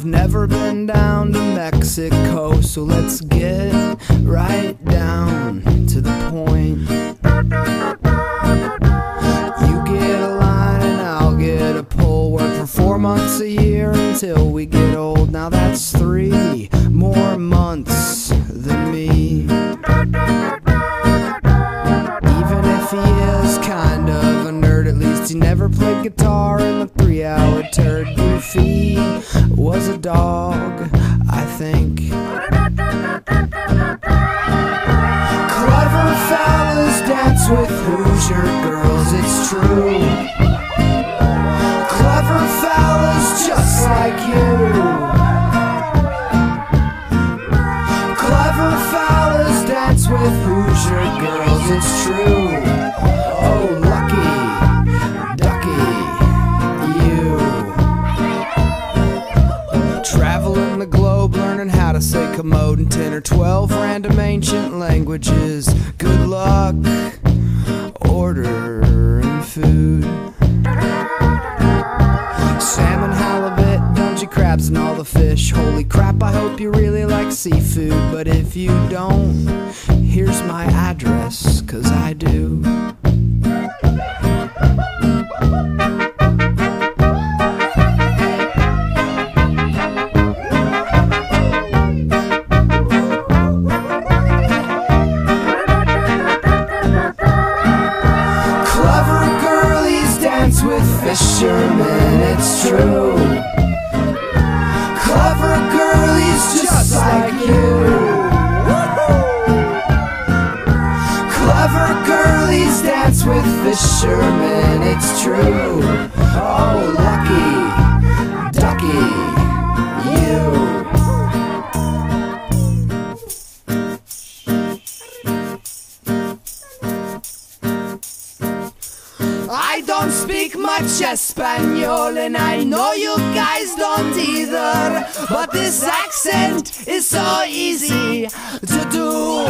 never been down to Mexico, so let's get right down to the point. You get a line and I'll get a pole. Work for 4 months a year until we get old. Now that's 3 more months than me. Even if he is kind of a nerd, at least he never played guitar in the 3-hour turd. Goofy was a dog, I think. Clever fellas dance with Hoosier girls, it's true. Clever fellas just like you. Clever fellas dance with Hoosier girls, it's true. Oh, lucky ducky, you. Traveling the globe, learning how to say commode in 10 or 12 random ancient languages. Good luck ordering food. Salmon, halibut, dungy crabs and all the fish. Holy crap, I hope you really like seafood. But if you don't, here's my address, 'cause I do. With fishermen, it's true. Clever girlies just like you. Clever girlies dance with fishermen, it's true. Oh, lucky ducky, you. I don't speak much Espanol, and I know you guys don't either, but this accent is so easy to do.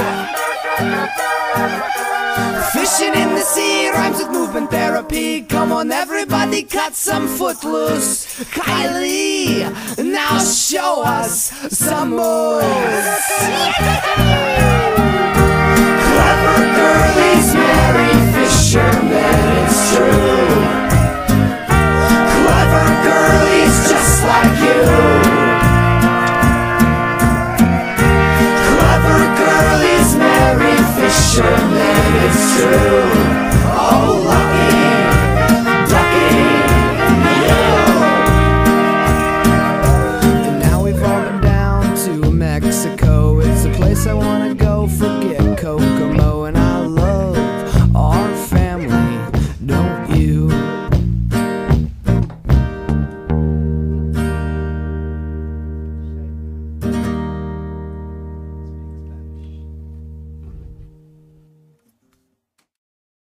Fishing in the sea rhymes with movement therapy. Come on everybody, cut some foot loose. Kylie, now show us some moves. Clever girlies marry fishermen, it's true.